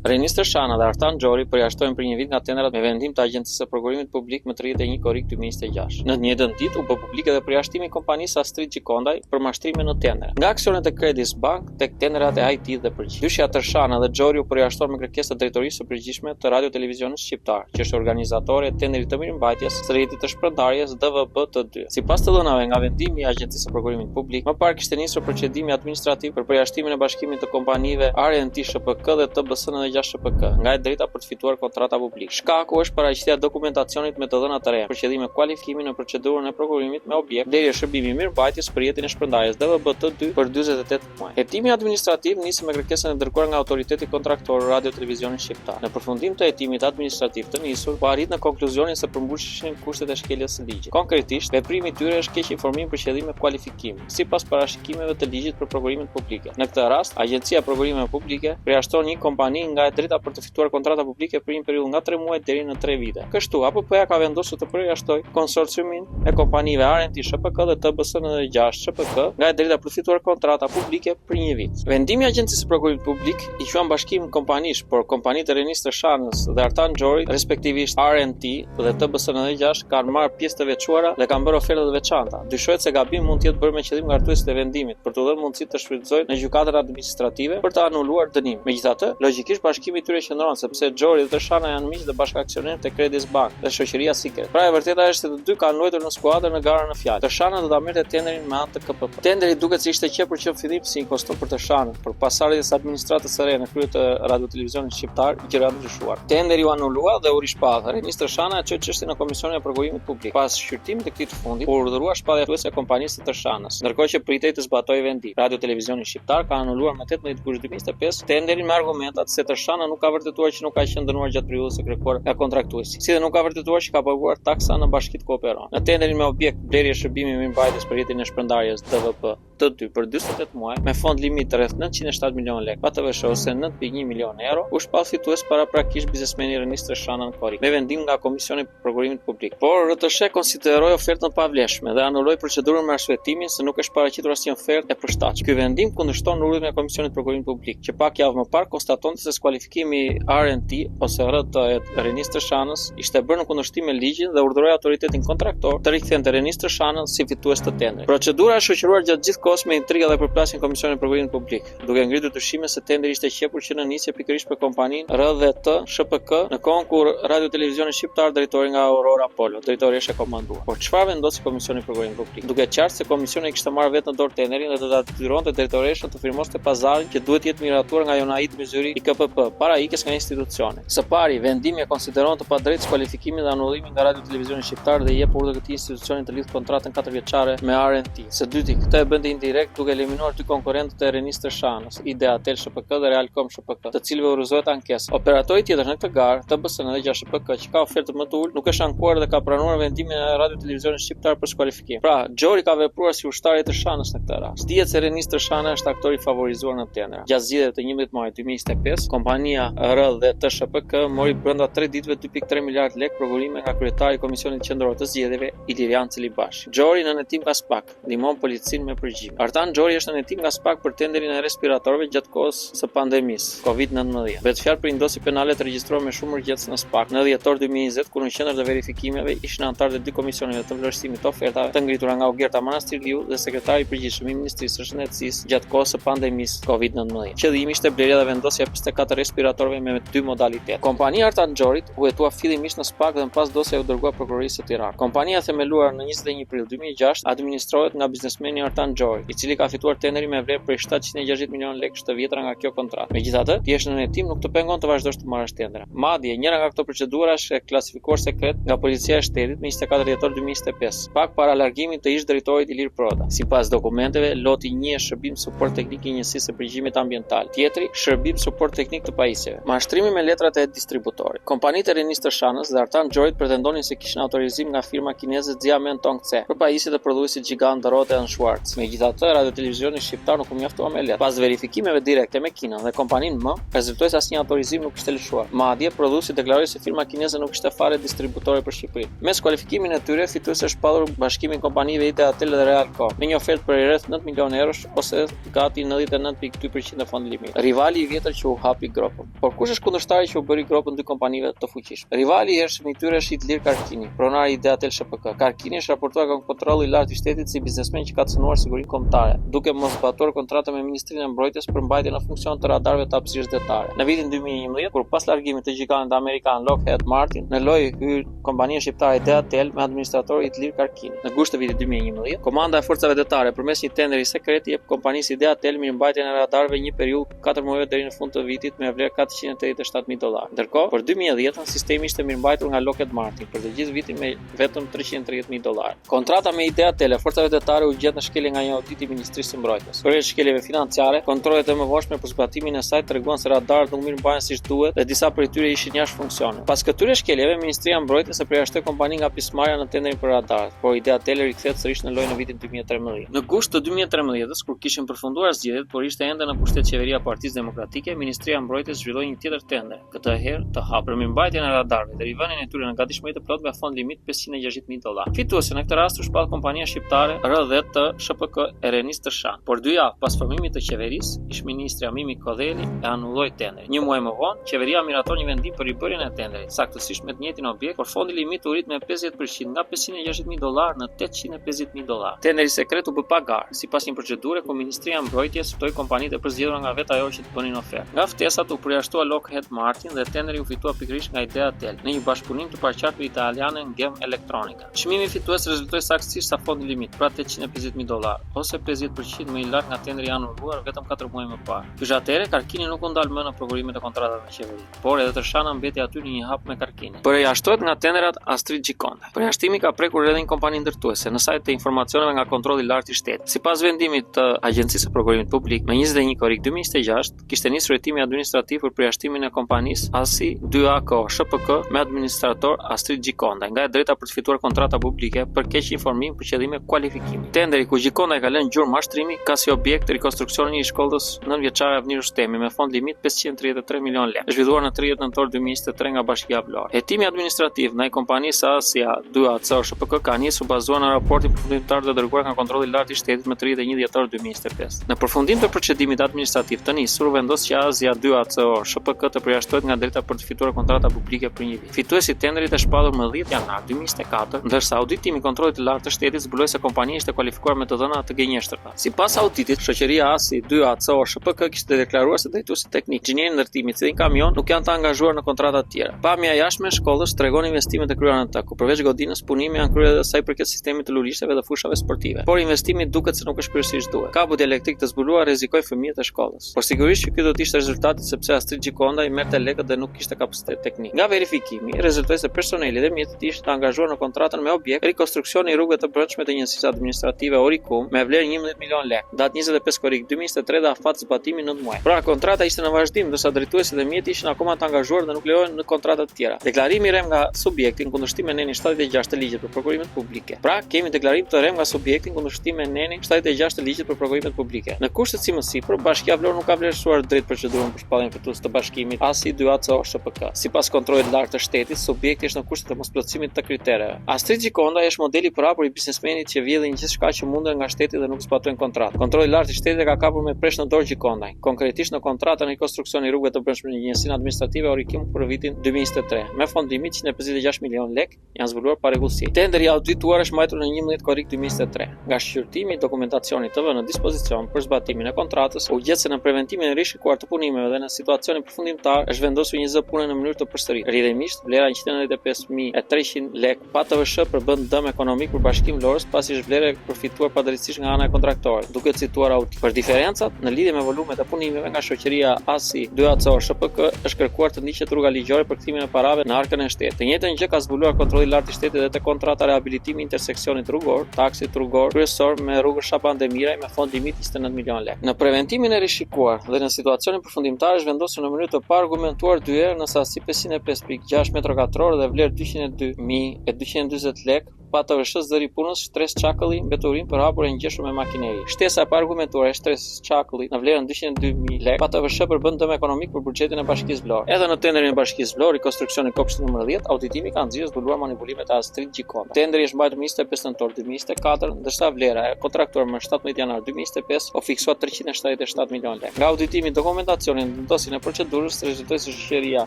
Renis Tërshana dhe Artan Xhori përjashtojnë për një vit nga tendrat me vendim të Agjencisë së Prokurimit Publik më 31 korrik 2026. Në të njëjtën ditë u bë publik edhe përjashtimi i kompanisë Astrid Gjikondaj për mashtrime në tendra. Nga aksionet e Credis Bank tek tendrat e IT dhe përgjigje. Dyshja Tërshana dhe Xhori u përjashtuan me kërkesë të drejtorisë së përgjithshme të Radio Televizionit Shqiptar, që është organizatore e tendrit të mirëmbajtjes së rrjetit të shpërndarjes DVB-T2. Sipas të dhënave nga vendimi i Agjencisë së Prokurimit Publik, më parë kishte nisur procedimi administrativ për përjashtimin e bashkimit të kompanive RNT SHPK dhe TBSN dhe 6 SHPK nga e drejta për të fituar kontrata publike. Shkaku është paraqitja e dokumentacionit me të dhëna të reja për qëllim kualifikimi në procedurën e prokurimit me objekt deri në shërbimi i mirëmbajtjes për rrjetin e shpërndarjes DVB-T2 për 48 muaj. Hetimi administrativ nisi me kërkesën e dërguar nga autoriteti kontraktor Radio Televizionit Shqiptar. Në përfundim të hetimit administrativ të nisur, po arrit në konkluzionin se përmbushishin kushtet e shkeljes së ligjit. Konkretisht, veprimi i tyre është keq informim për qëllime kualifikimi, sipas parashikimeve të ligjit për prokurimin publike. Në këtë rast, Agjencia e Prokurimeve Publike përjashton një kompani nga e drejta për të fituar kontrata publike për një periudhë nga 3 muaj deri në 3 vite. Kështu, APP-ja ka vendosur të përjashtojë konsorciumin e kompanive RNT SHPK dhe TBSN dhe 6 SHPK nga e drejta për të fituar kontrata publike për një vit. Vendimi i Agjencisë së Prokurimit Publik i quan bashkim kompanish, por kompanitë e Renis Tërshanës dhe Artan Xhori, respektivisht RNT dhe TBSN dhe 6, kanë marrë pjesë të veçuara dhe kanë bërë oferta të veçanta. Dyshohet se gabim mund të jetë bërë me qëllim ngartues të vendimit për të dhënë mundësi të shfrytëzojnë në gjykatën administrative për të anuluar dënimin. Megjithatë, logjikisht bashkimi i tyre qëndron sepse Xhori dhe Tërshana janë miq dhe bashkëaksioner të Credis Bank dhe shoqëria Sikret. Pra e vërteta është se të dy kanë luajtur në skuadër në garën në fjalë. Tërshana do ta merrte tenderin me anë të KPP. Tenderi duket se ishte qepur që në fillim si një kostum për Tërshanën, por pas ardhes administratës së re në krye të Radio Televizionit Shqiptar, gjëra ndryshuan. Tenderi u anulua dhe u rishpallë. Renis Tërshana çoi çështjen në Komisionin e Prokurimit Publik. Pas shqyrtimit të këtij të fundit, u urdhërua shpallëtuese e kompanisë së Tërshanës, ndërkohë që pritej të zbatojë vendim. Radio Televizioni Shqiptar ka anuluar më 18 gusht 2025 tenderin me argumentat se Tërshana nuk ka vërtetuar që nuk ka qenë dënuar gjatë periudhës së kërkuar nga kontraktuesi, si dhe nuk ka vërtetuar që ka paguar taksa në bashkitë kooperon. Në tenderin me objekt blerje shërbimi mirëmbajtjes për rrjetin e shpërndarjes DVB-T2 për 48 muaj me fond limit rreth 907 milion lekë, PTV ose 9.1 milion euro, u shpall fitues paraprakisht biznesmeni Renis Tërshana në korrik, me vendim nga Komisioni i Prokurimit Publik. Por RTS konsideroi ofertën pavlefshme dhe anuloi procedurën me arsyetimin se nuk është paraqitur asnjë ofertë e përshtatshme. Ky vendim kundërshton urdhrin e Komisionit të Prokurimit Publik, që pak javë më parë konstatonte se skualifikimi i RNT ose RT e Renis Tërshanës ishte bërë në kundërshtim me ligjin dhe urdhëroi autoritetin kontraktor të rikthente Renis Tërshanën si fitues të tendrit. Procedura është shoqëruar gjatë gjithë kohës me intrigë dhe përplasje në Komisionin e Prokurimit Publik, duke ngritur dyshime se tendri ishte qepur që në nisje pikërisht për kompaninë R dhe T SHPK, në kohën kur Radio Televizioni Shqiptar drejtori nga Aurora Polo, drejtoresh e komanduar. Por çfarë vendosi Komisioni i Prokurimit Publik? Duke qartë se komisioni kishte marrë vetë në dorë tenderin dhe do ta detyronte drejtoreshën të firmoste pazarin që duhet jetë miratuar nga Jonait Myzyri i KPP para ikjes nga institucioni. Së pari, vendimi e konsideron të padrejtë skualifikimin dhe anullimin nga Radio Televizioni Shqiptar dhe i jep urdhër këtij institucioni të lidhë kontratën 4 vjeçare me RNT. Së dyti, këtë e bënte indirekt duke eliminuar dy konkurrentët e Renis Tërshanës, Ideatel SHPK dhe Realcom SHPK, të cilëve u rrëzohet ankesë. Operatori tjetër në këtë garë, TBSN dhe 6 SHPK, që ka ofertë më të ulët, nuk është ankuar dhe ka pranuar vendimin e Radio Televizionit Shqiptar për skualifikim. Pra, Xhori ka vepruar si ushtar i Tërshanës në këtë rast. Dihet se Renis Tërshana është aktor i favorizuar në tendra. Gjatë zgjedhjeve të 11 majit 2025, kompania R dhe T SHPK mori brenda 3 ditëve 2.3 miliard lekë prokurime nga kryetari i Komisionit Qendror të Zgjedhjeve, Ilirian Celibashi. Xhori në hetim nga SPAK ndihmon policinë me përgjigje. Artan Xhori është në hetim nga SPAK për tenderin e respiratorëve gjatë kohës së pandemisë COVID-19. Bëhet fjalë për indosje penale të regjistruar me shumë urgjencë në SPAK në dhjetor 2020, kur në qendër të verifikimeve ishin anëtarë të dy komisioneve të vlerësimit të ofertave të ngritura nga Ogerta Manastirliu dhe sekretari i përgjithshëm i Ministrisë së Shëndetësisë gjatë kohës së pandemisë COVID-19. Qëllimi ishte blerja dhe vendosja 54 respiratorëve me 2 modalitet. Kompania Artan Xhorit u hetua fillimisht në SPAK dhe pas dosja u dërgua prokurorisë së Tiranës. Kompania themeluar në 21 prill 2006 administrohet nga biznesmeni Artan Xhori, i cili ka fituar tenderin me vlerë për 760 milion lekë të vjetra nga kjo kontratë. Megjithatë, ti je në hetim nuk të pengon të vazhdosh të marrësh tendra. Madje njëra nga këto procedura është klasifikuar sekret nga Policia e Shtetit me 24 dhjetor 2025, pak para largimit të ish drejtorit Ilir Proda. Sipas dokumenteve, loti 1 është shërbim suport teknik i njësisë së përgjigimit ambiental, tjetri shërbim suport teknik të pajisjeve. Mashtrimi me letrat e distributorit. Kompanitë e Renis Tërshanës dhe Artan Xhorit pretendonin se kishin autorizim nga firma kineze Xiamen Tongce për pajisjet e prodhuesit gjigant Rote & Schwarz. Megjithatë, Megjithatë, Radio Televizioni Shqiptar nuk u mjaftua me lehtë. Pas verifikimeve direkte me Kinën dhe kompaninë M, rezultoi se asnjë autorizim nuk ishte lëshuar. Madje, prodhuesi deklaroi se firma kineze nuk ishte fare distributore për Shqipërinë. Mes kualifikimin e tyre, fituesi është shpallur bashkimin kompanive Ideatel dhe Realco, me një ofertë për rreth 9 milionë eurosh ose gati 99.2% e fondit limit. Rivali I vjetër që u hapi grupën. Por kush është kundërshtari që u bëri grupën dy kompanive të fuqishme? Rivali I hershëm I tyre është Idlir Karkini, pronari I Ideatel ShPK. Karkini është raportuar nga kontrolli I lartë I shtetit si biznesmen që ka cënuar sigurinë kombëtare, duke mos zbatuar kontratën me Ministrinë e Mbrojtjes për mbajtjen në funksion të radarëve të hapësirës detare. Në vitin 2011, kur pas largimit të gigantit amerikan Lockheed Martin, në lojë hyr kompania shqiptare Ideatel me administrator Idlir Karkini. Në gusht të vitit 2011, komanda e forcave detare përmes një tenderi sekret jep kompanisë Ideatel mirëmbajtjen e radarëve një periudhë 4 muaj deri në fund të vitit me vlerë $487.000. Ndërkohë, për 2010 sistemi ishte mirëmbajtur nga Lockheed Martin për të gjithë vitin me vetëm $330.000. Kontrata me Ideatel e forcave detare u gjet në shkelje nga një audit I Ministrisë së Mbrojtjes. Për shkeljeve financiare, kontrollet e mëvojshme për zbatimin e saj treguan se radarët nuk mirëmbahen siç duhet dhe disa prej tyre ishin jashtë funksione. Pas këtyre shkeljeve, Ministria e Mbrojtjes e përjashtoi kompaninë nga pjesëmarrja në tenderin për radarët, por Ideatel rikthehet sërish në lojë në vitin 2013. Në gusht të 2013-s, kur kishin përfunduar zgjedhjet, por ishte ende në pushtet qeveria e Partisë Demokratike, Ministria e Mbrojtjes zhvilloi një tjetër tender, këtë herë të hapur për mirëmbajtjen e radarëve dhe rivënien e tyre në gatishmëri të plotë me fond limit $560.000. Fituese në këtë rast u shpall kompania shqiptare R10 të ShPK Erenis të Shan. Por 2 javë pas formimit të qeverisë, ish-ministri Mimi Kodheli e anulloi tenderin. Një muaj më vonë, qeveria miraton një vendim për ribërjen e tenderit, saktësisht me të njëjtin objekt, por fondi limit u rrit me 50% nga $560.000 në $850.000. Tenderi sekret u bë pagar, sipas një procedure ku Ministria e Mbrojtjes ftoi kompanitë e përzgjedhura nga vetë ajo që të bënin ofertë. Nga ftesat u përjashtua Lockheed Martin dhe tenderi u fitua pikërisht nga Ideatel në një bashkëpunim të paraqartur italiane Gem Electronica. Çmimi fitues rezultoi saktësisht sa fondi limit, pra $850.000, ose 50% më I lartë nga tenderi anulluar vetëm 4 muaj më parë. Kyçatere, Karkini nuk u ndal më në programimet e kontratave me qeveri, por edhe Tërshana mbeti aty në një hap me Karkini. Përjashtohet nga tenderat Astrid Gjikonda. Përjashtimi ka prekur edhe një kompani ndërtuese në sajt të informacioneve nga kontrolli I lartë I shtetit. Sipas vendimit të Agjencisë së Prokurimit Publik, me 21 korrik 2026, kishte nisur hetimi administrativ për përjashtimin e kompanisë ASI 2AK ShPK me administrator Astrid Gjikonda, nga e drejta për të fituar kontrata publike për keq informim për qëllime kualifikimi. Tenderi ku Gjikonda ka lënë gjurmë mashtrimi ka si objekt rekonstruksioni I shkollës nënvjeçare Avni Rustemi me fond limit $533 milionë. Zhvilluar në 30 nëntor 2023 nga Bashkia Vlorë. Hetimi administrativ ndaj kompanisë ASI 2AC ShPK ka nisur bazuar në raportin përfundimtar të dërguar nga kontrolli I lartë I shtetit më 31 dhjetor 2025. Në përfundim të procedimit administrativ të nisur, vendos që ASI 2AC ShPK të përjashtohet nga drejta për të fituar kontrata publike për një vit. Fituesi I tenderit është shpallur më 10 janar 2024, ndërsa auditimi I kontrollit të lartë të shtetit zbuloi se kompania ishte kualifikuar me të dhëna të gënjeshtra. Sipas auditit, shoqëria ASI 2AC ShPK kishte deklaruar se drejtuesi teknik, inxhinieri ndërtimi I kamion nuk janë të angazhuar në kontrata të tjera. Pamja jashtme e shkollës tregon investimet e kryera në të, ku përveç godinës punimi janë kryer edhe sa I përket sistemit të lulishteve dhe fushave sportive. Por investimi duket se nuk është kryer siç duhet. Kabut elektrik të zbuluar rrezikoi fëmijët e shkollës. Por sigurisht që ky do të ishte rezultati sepse Astrid Gjikonda I merrte lekët dhe nuk kishte kapacitet teknik. Nga verifikimi, rezultoi se personeli dhe mjetët ishte të angazhuar në kontratën me objekt rekonstruksioni I rrugëve të brendshme të njësisë administrative Oricum me vlerë 11 milionë lekë. Datë 25 korrik 2023 dhe afat zbatimi 9 muaj. Pra kontrata ishte në vazhdim, ndërsa drejtuesi dhe mjeti ishin akoma të angazhuar dhe nuk lejohen në kontrata të tjera. Deklarimi I rem nga subjekti në kundërshtim me nenin 76 të ligjit për prokurimet publike. Pra kemi deklarim të rem nga subjekti në kundërshtim me nenin 76 të ligjit për prokurimet publike. Në kushtet si më sipër, Bashkia Vlorë nuk ka vlerësuar drejt procedurën për shpalljen fitues të bashkimit ASI 2AC ShPK. Sipas kontrollit të lartë të shtetit, subjekti është në kushtet të mosplotësimit të kritereve. Astrid Gjikonda është modeli I hapur I biznesmenit që vjedhin gjithçka që mundën nga shteti dhe nuk zbatojnë kontratë. Kontrolli I lartë I shtetit ka kapur me presh në dorë Gjikondaj, konkretisht në kontratën e rekonstruksioni rrugëve të brendshme në njësinë administrative Oricum për vitin 2023, me fond limit 156 milionë lekë, janë zbuluar pa rregullsi. Tenderi I audituar është mbajtur në 11 korrik 2023. Nga shqyrtimi I dokumentacionit të vënë në dispozicion për zbatimin e kontratës, u gjet se në preventimin e rishikuar të punimeve dhe në situacionin përfundimtar është vendosur një zë pune në mënyrë të përsëritur. Rrjedhimisht, vlera 195.300 lekë pa TVSH për bën dëm ekonomik për Bashkimin Vlorës, pasi është vlerë përfituar padrejtisht nga ana e kontraktore, duke cituar audit. Për diferencat në lidhje me volumet e punimeve nga shoqëria ASI 2AC ShPK është kërkuar të ndiqet rruga ligjore për kthimin e parave në arkën e shtetit. Të njëjtën gjë ka zbuluar kontrolli I lartë I shtetit dhe te kontrata rehabilitimi interseksionit rrugor, taksit rrugor kryesor me rrugën Shaban Demiraj me fond limit 29 milionë lekë. Në preventimin e rishikuar dhe në situacionin përfundimtar është vendosur në mënyrë të paargumentuar dy herë në sasi 505.6 m2 dhe vlerë 202.240 lekë pa TVSH zëri punës Shtres Çakulli mbeturim për hapur e ngjeshur me makineri. Shtesa e paargumentuar e Shtres Çakulli në vlerën 202.000 lekë pa TVSH përbën dëm ekonomik për buxhetin e Bashkisë Vlorë. Edhe në tenderin e Bashkisë Vlorë, rekonstruksioni kopshtit nr. 10, auditimi ka nxjerrë zbuluar manipulimet e Astrid Gjikonda. Tenderi është mbajtur 25 nëntor 2024, ndërsa vlera e kontraktuar më 17 janar 2025 u fiksua 377 milionë lekë. Nga auditimi dokumentacionin në vendosin e procedurës rezultoi se shoqëria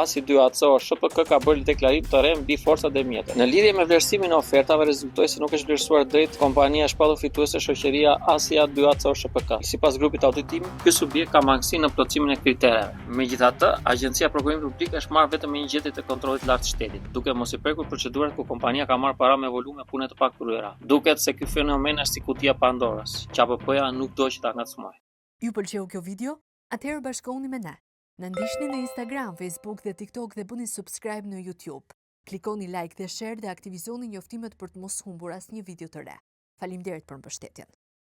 ASI 2 ACO SHPK ka bërë deklarim të re mbi forcat e mjetet. Në lidhje me vlerësimin e ofertave rezultoi se nuk është vlerësuar drejt kompania e shpallur fituese shoqëria ASI 2 ACO SHPK. Sipas grupit auditimi, ky subjekt ka mangësi në plotësimin e kritereve. Megjithatë, Agjencia e Prokurimit Publik është marrë vetëm me një gjetje të kontrollit lart shtetit, duke mos i prekur procedurat ku kompania ka marrë para me volume pune të pakryera. Duket se ky fenomen është si kutia Pandorës, që APP-ja nuk do që ta ngacmojë. Ju pëlqeu kjo video? Atëherë bashkohuni me ne. Na ndiqni në Instagram, Facebook dhe TikTok dhe bëni subscribe në YouTube. Klikoni like dhe share dhe aktivizoni njoftimet për të mos humbur asnjë video të re. Faleminderit për mbështetjen.